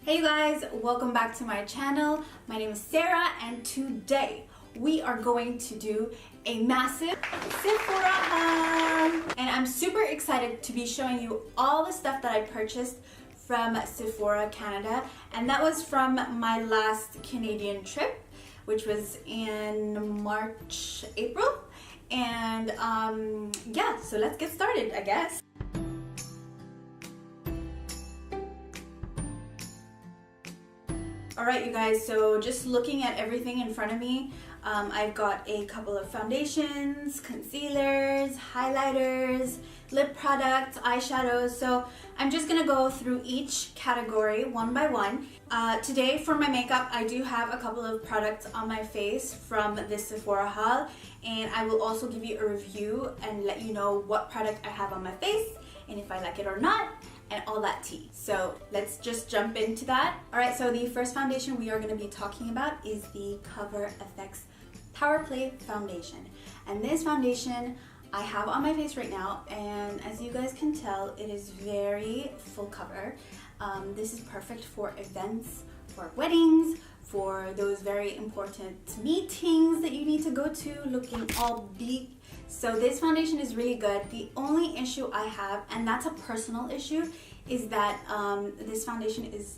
Hey guys, welcome back to my channel. My name is Sarah and today we are going to do a massive Sephora haul. And I'm super excited to be showing you all the stuff that I purchased from Sephora Canada, and that was from my last Canadian trip, which was in March, April. And yeah, so let's get started, I guess. Alright you guys, so just looking at everything in front of me, I've got a couple of foundations, concealers, highlighters, lip products, eyeshadows. So I'm just gonna go through each category one by one. Today for my makeup, I do have a couple of products on my face from this Sephora haul, and I will also give you a review and let you know what product I have on my face and if I like it or not, and all that tea. So let's just jump into that. Alright, so the first foundation we are going to be talking about is the Cover FX Power Play Foundation. And this foundation I have on my face right now, and as you guys can tell, it is very full cover. This is perfect for events, for weddings, for those very important meetings that you need to go to looking all bleak. So this foundation is really good. The only issue I have, and that's a personal issue, is that this foundation is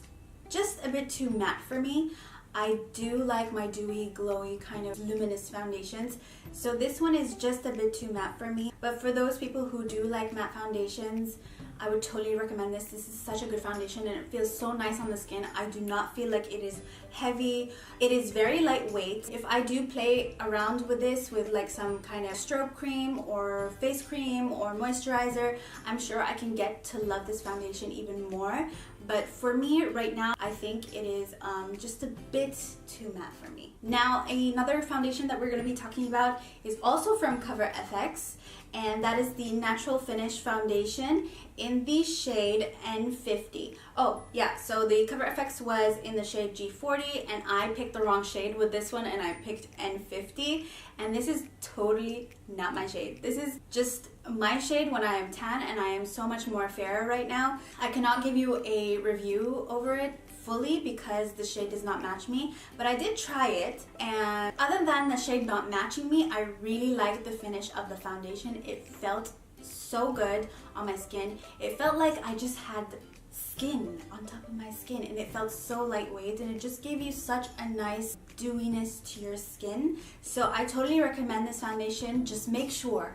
just a bit too matte for me. I do like my dewy, glowy, kind of luminous foundations. So this one is just a bit too matte for me. But for those people who do like matte foundations, I would totally recommend this. This is such a good foundation and it feels so nice on the skin. I do not feel like it is heavy. It is very lightweight. If I do play around with this with like some kind of strobe cream or face cream or moisturizer, I'm sure I can get to love this foundation even more. But for me right now, I think it is just a bit too matte for me. Now, another foundation that we're going to be talking about is also from Cover FX, and that is the Natural Finish Foundation in the shade N50. Oh yeah, so the Cover FX was in the shade G40 and I picked the wrong shade with this one and I picked N50, and this is totally not my shade. This is just my shade when I am tan, and I am so much more fairer right now. I cannot give you a review over it fully because the shade does not match me, but I did try it, and other than the shade not matching me, I really liked the finish of the foundation. It felt so good on my skin. It felt like I just had skin on top of my skin, and it felt so lightweight, and it just gave you such a nice dewiness to your skin. So I totally recommend this foundation. Just make sure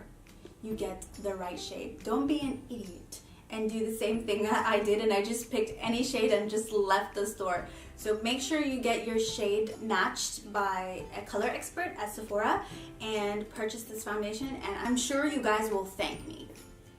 you get the right shade. Don't be an idiot and do the same thing that I did and I just picked any shade and just left the store. So make sure you get your shade matched by a color expert at Sephora and purchase this foundation, and I'm sure you guys will thank me.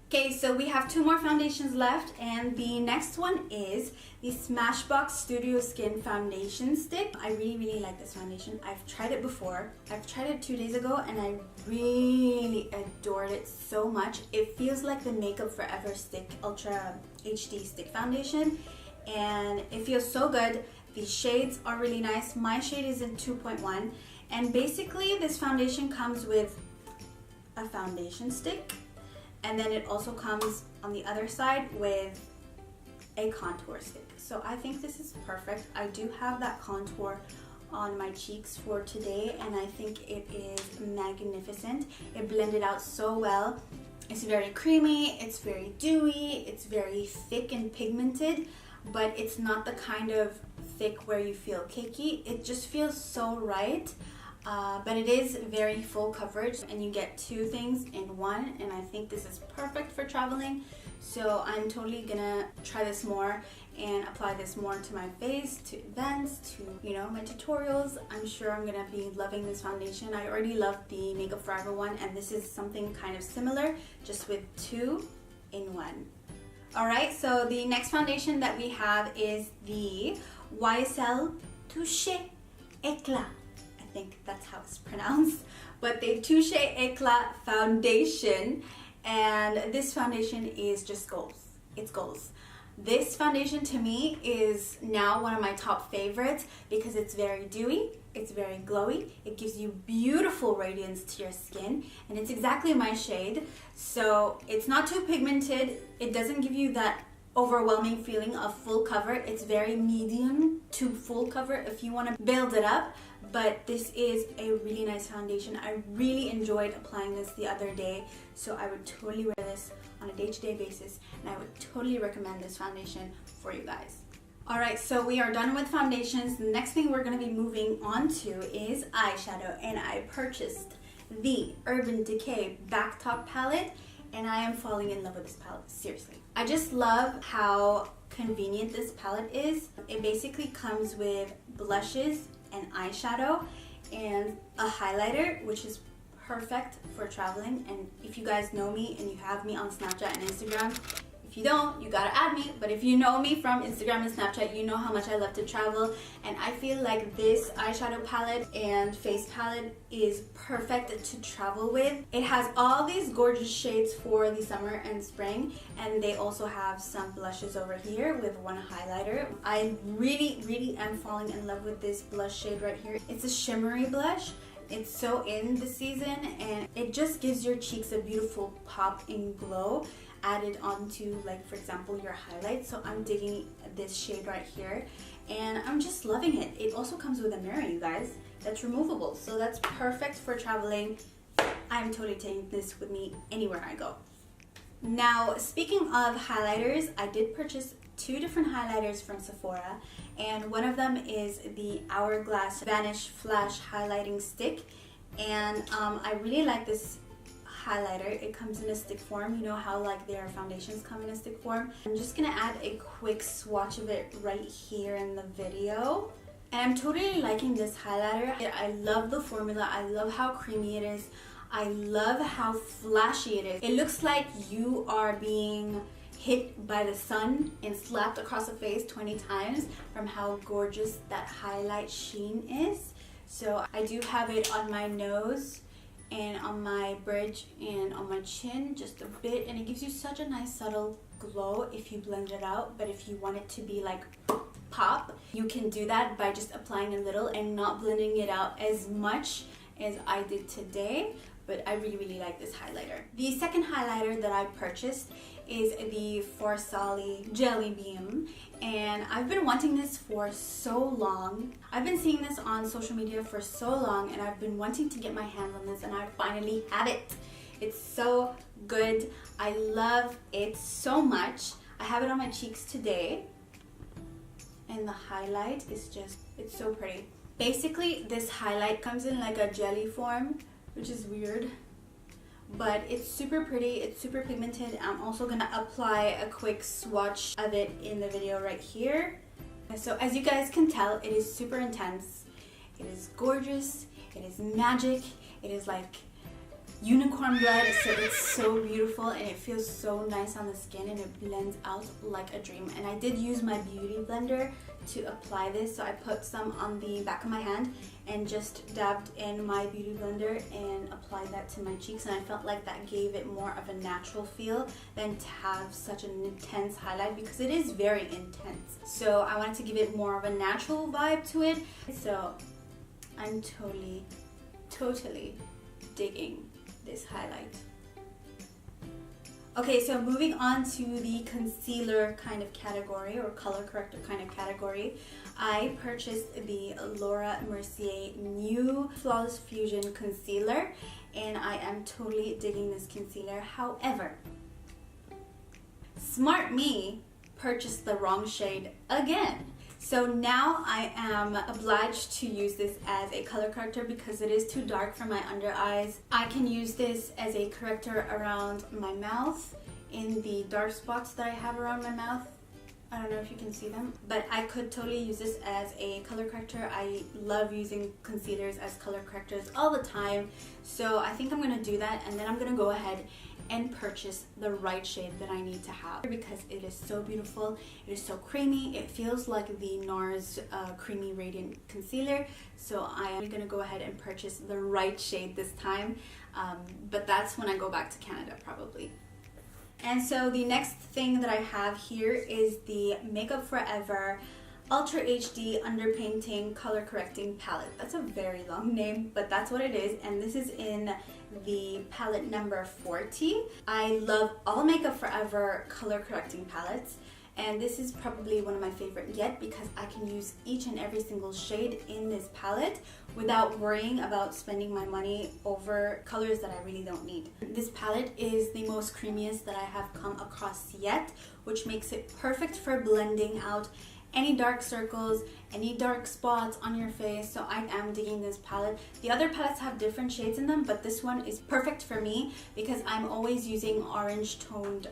Okay, so we have two more foundations left, and the next one is the Smashbox Studio Skin Foundation Stick. I really like this foundation. I've tried it before. I've tried it 2 days ago and I really adored it so much. It feels like the Makeup Forever Stick Ultra HD Stick Foundation, and it feels so good. The shades are really nice. My shade is in 2.1, and basically this foundation comes with a foundation stick, and then it also comes on the other side with a contour stick. So I think this is perfect. I do have that contour on my cheeks for today, and I think it is magnificent. It blended out so well. It's very creamy, it's very dewy, it's very thick and pigmented, but it's not the kind of thick where you feel cakey. It just feels so right. But it is very full coverage, and you get two things in one, and I think this is perfect for traveling. So I'm totally gonna try this more and apply this more to my face, to events, to, you know, my tutorials. I'm sure I'm gonna be loving this foundation. I already love the Makeup Forever one, and this is something kind of similar, just with two in one. Alright, so the next foundation that we have is the YSL Touche Éclat. I think that's how it's pronounced, but the Touche Éclat foundation, and this foundation is just goals. It's goals. This foundation to me is now one of my top favorites because it's very dewy, it's very glowy, it gives you beautiful radiance to your skin, and it's exactly my shade. So it's not too pigmented, it doesn't give you that overwhelming feeling of full cover. It's very medium to full cover if you want to build it up, but this is a really nice foundation. I really enjoyed applying this the other day, so I would totally wear this on a day-to-day basis, and I would totally recommend this foundation for you guys. Alright, so we are done with foundations. The next thing we're going to be moving on to is eyeshadow, and I purchased the Urban Decay BackTalk palette, and I am falling in love with this palette, seriously. I just love how convenient this palette is. It basically comes with blushes and eyeshadow and a highlighter, which is perfect for traveling. And if you guys know me and you have me on Snapchat and Instagram, if you don't, you gotta add me, but if you know me from Instagram and Snapchat, you know how much I love to travel, and I feel like this eyeshadow palette and face palette is perfect to travel with. It has all these gorgeous shades for the summer and spring, and they also have some blushes over here with one highlighter. I really am falling in love with this blush shade right here. It's a shimmery blush. It's so in the season, and it just gives your cheeks a beautiful pop and glow added onto, like, for example, your highlights. So I'm digging this shade right here, and I'm just loving it. It also comes with a mirror, you guys, that's removable, so that's perfect for traveling. I'm totally taking this with me anywhere I go. Now, speaking of highlighters, I did purchase 2 different highlighters from Sephora, and one of them is the HourGlass Vanish Flash Highlighting Stick, and I really like this highlighter. It comes in a stick form. You know how like their foundations come in a stick form. I'm just gonna add a quick swatch of it right here in the video. And I'm totally liking this highlighter. I love the formula. I love how creamy it is. I love how flashy it is. It looks like you are being hit by the sun and slapped across the face 20 times from how gorgeous that highlight sheen is. So I do have it on my nose and on my bridge and on my chin just a bit, and it gives you such a nice subtle glow if you blend it out. But if you want it to be like pop, you can do that by just applying a little and not blending it out as much as I did today. But I really like this highlighter. The second highlighter that I purchased is the Forsali Jelly Beam, and I've been wanting this for so long. I've been seeing this on social media for so long, and I've been wanting to get my hands on this, and I finally have it. It's so good. I love it so much. I have it on my cheeks today, and the highlight is just, it's so pretty. Basically, this highlight comes in like a jelly form, which is weird, but it's super pretty, it's super pigmented. I'm also gonna apply a quick swatch of it in the video right here. So as you guys can tell, it is super intense, it is gorgeous, it is magic, it is like unicorn blood, so it's so beautiful and it feels so nice on the skin, and it blends out like a dream. And I did use my beauty blender to apply this, so I put some on the back of my hand and just dabbed in my beauty blender and applied that to my cheeks, and I felt like that gave it more of a natural feel than to have such an intense highlight, because it is very intense. So I wanted to give it more of a natural vibe to it, so I'm totally digging this highlight. Okay, so moving on to the concealer kind of category, or color corrector kind of category, I purchased the Laura Mercier New Flawless Fusion Concealer, and I am totally digging this concealer. However, smart me purchased the wrong shade again. So now I am obliged to use this as a color corrector because it is too dark for my under eyes. I can use this as a corrector around my mouth, in the dark spots that I have around my mouth. I don't know if you can see them, but I could totally use this as a color corrector. I love using concealers as color correctors all the time. So I think I'm going to do that, and then I'm going to go ahead and purchase the right shade that I need to have, because it is so beautiful. It is so creamy. It feels like the NARS Creamy Radiant Concealer. So I am going to go ahead and purchase the right shade this time, but that's when I go back to Canada probably. And so the next thing that I have here is the Makeup Forever Ultra HD Underpainting Color Correcting Palette. That's a very long name, but that's what it is, and this is in the palette number 40. I love all Makeup Forever color correcting palettes, and this is probably one of my favorite yet because I can use each and every single shade in this palette without worrying about spending my money over colors that I really don't need. This palette is the most creamiest that I have come across yet, which makes it perfect for blending out any dark circles, any dark spots on your face. So I am digging this palette. The other palettes have different shades in them, but this one is perfect for me because I'm always using orange toned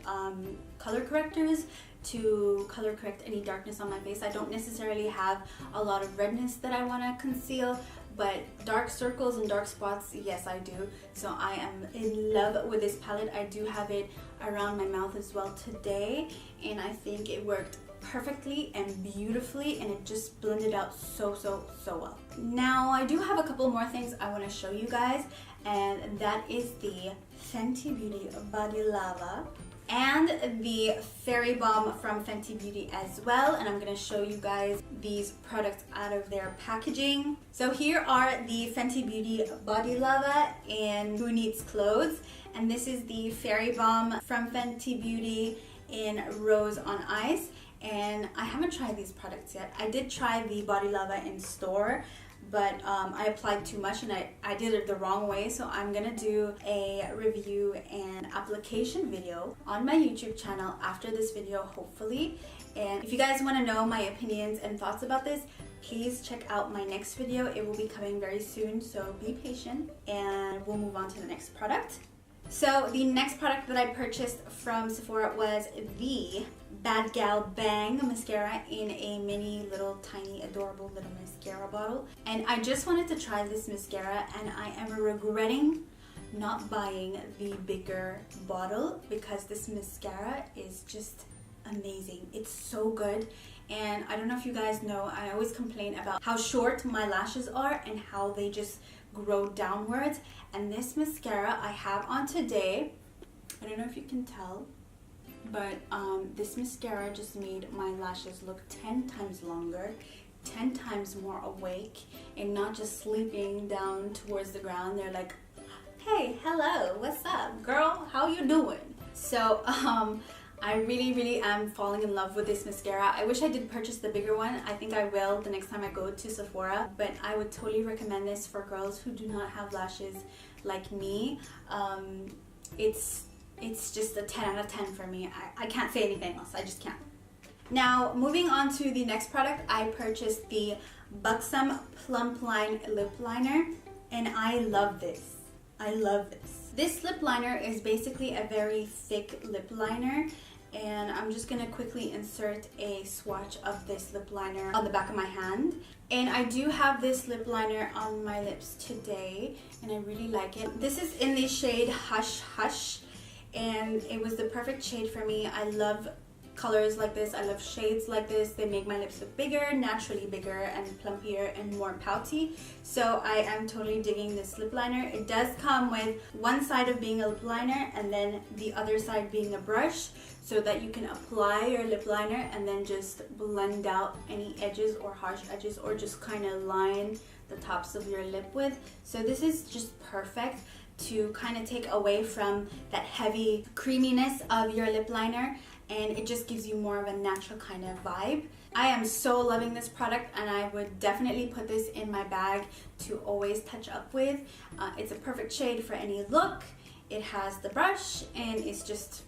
color correctors to color correct any darkness on my face. I don't necessarily have a lot of redness that I want to conceal, but dark circles and dark spots, yes I do. So I am in love with this palette. I do have it around my mouth as well today, and I think it worked perfectly and beautifully, and it just blended out so well. Now I do have a couple more things I want to show you guys, and that is the Fenty Beauty Body Lava and the Fairy Balm from Fenty Beauty as well, and I'm going to show you guys these products out of their packaging. So here are the Fenty Beauty Body Lava in Who Needs Clothes, and this is the Fairy Balm from Fenty Beauty in Rose on Ice. And I haven't tried these products yet. I did try the Body Lava in store, but I applied too much and I did it the wrong way. So I'm gonna do a review and application video on my YouTube channel after this video, hopefully. And if you guys wanna know my opinions and thoughts about this, please check out my next video. It will be coming very soon, so be patient and we'll move on to the next product. So the next product that I purchased from Sephora was the Bad Gal Bang mascara in a mini little tiny adorable little mascara bottle, and I just wanted to try this mascara, and I am regretting not buying the bigger bottle because this mascara is just amazing. It's so good. And I don't know if you guys know, I always complain about how short my lashes are and how they just grow downwards, and this mascara I have on today, I don't know if you can tell, but this mascara just made my lashes look 10 times longer, 10 times more awake, and not just sleeping down towards the ground. They're like, hey, hello, what's up, girl, how you doing? So I really am falling in love with this mascara. I wish I did purchase the bigger one. I think I will the next time I go to Sephora, but I would totally recommend this for girls who do not have lashes like me. It's just a 10 out of 10 for me. I can't say anything else. I just can't. Now, moving on to the next product, I purchased the Buxom Plumpline Lip Liner, and I love this. I love this. This lip liner is basically a very thick lip liner, and I'm just gonna quickly insert a swatch of this lip liner on the back of my hand. And I do have this lip liner on my lips today, and I really like it. This is in the shade Hush Hush, and it was the perfect shade for me. I love colors like this. I love shades like this. They make my lips look bigger, naturally bigger and plumpier and more pouty. So I am totally digging this lip liner. It does come with one side of being a lip liner and then the other side being a brush, so that you can apply your lip liner and then just blend out any edges or harsh edges, or just kind of line the tops of your lip with. So this is just perfect to kind of take away from that heavy creaminess of your lip liner, and it just gives you more of a natural kind of vibe. I am so loving this product, and I would definitely put this in my bag to always touch up with. It's a perfect shade for any look. It has the brush, and it's just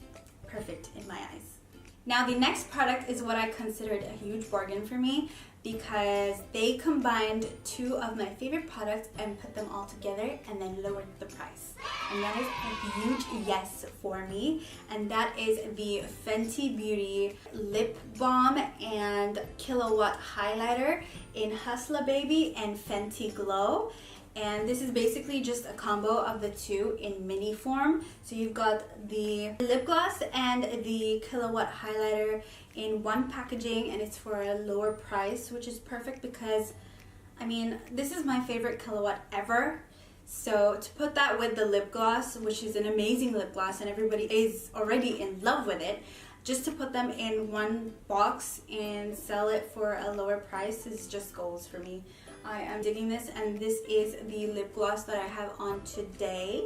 perfect in my eyes. Now the next product is what I considered a huge bargain for me, because they combined two of my favorite products and put them all together and then lowered the price. And that is a huge yes for me. And that is the Fenty Beauty Lip Balm and Kilowatt Highlighter in Hustler Baby and Fenty Glow. And this is basically just a combo of the two in mini form. So you've got the lip gloss and the Kilowatt highlighter in one packaging, and it's for a lower price, which is perfect because, I mean, this is my favorite Kilowatt ever. So to put that with the lip gloss, which is an amazing lip gloss and everybody is already in love with it, just to put them in one box and sell it for a lower price is just goals for me. I am digging this, and this is the lip gloss that I have on today,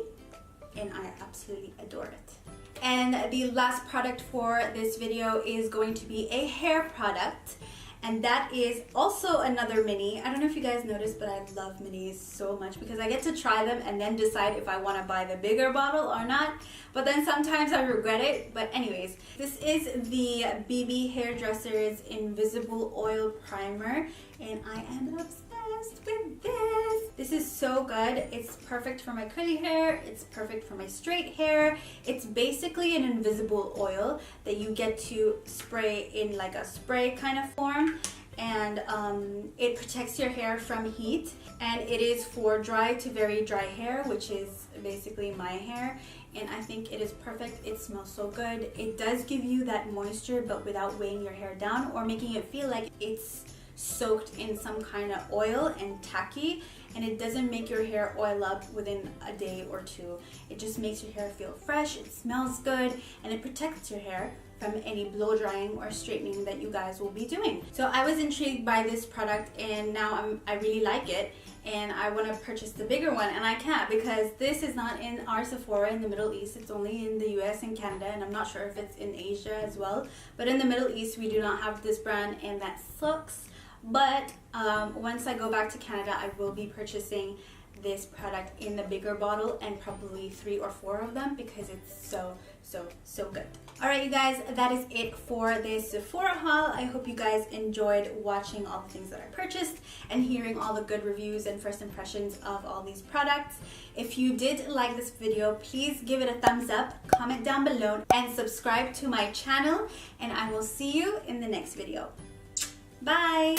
and I absolutely adore it. And the last product for this video is going to be a hair product. And that is also another mini. I don't know if you guys noticed, but I love minis so much because I get to try them and then decide if I want to buy the bigger bottle or not. But then sometimes I regret it. But anyways, this is the BB Hairdresser's Invisible Oil Primer. And I am obsessed with this. This is so good. It's perfect for my curly hair. It's perfect for my straight hair. It's basically an invisible oil that you get to spray in like a spray kind of form. And it protects your hair from heat. And it is for dry to very dry hair, which is basically my hair. And I think it is perfect. It smells so good. It does give you that moisture, but without weighing your hair down or making it feel like it's soaked in some kind of oil and tacky, and it doesn't make your hair oil up within a day or two. It just makes your hair feel fresh, it smells good, and it protects your hair from any blow drying or straightening that you guys will be doing. So I was intrigued by this product, and now I really like it, and I want to purchase the bigger one, and I can't because this is not in our Sephora in the Middle East. It's only in the US and Canada, and I'm not sure if it's in Asia as well. But in the Middle East, we do not have this brand, and that sucks. But once I go back to Canada, I will be purchasing this product in the bigger bottle, and probably 3 or 4 of them because it's so good. Alright you guys, that is it for this Sephora haul. I hope you guys enjoyed watching all the things that I purchased and hearing all the good reviews and first impressions of all these products. If you did like this video, please give it a thumbs up, comment down below, and subscribe to my channel, and I will see you in the next video. Bye!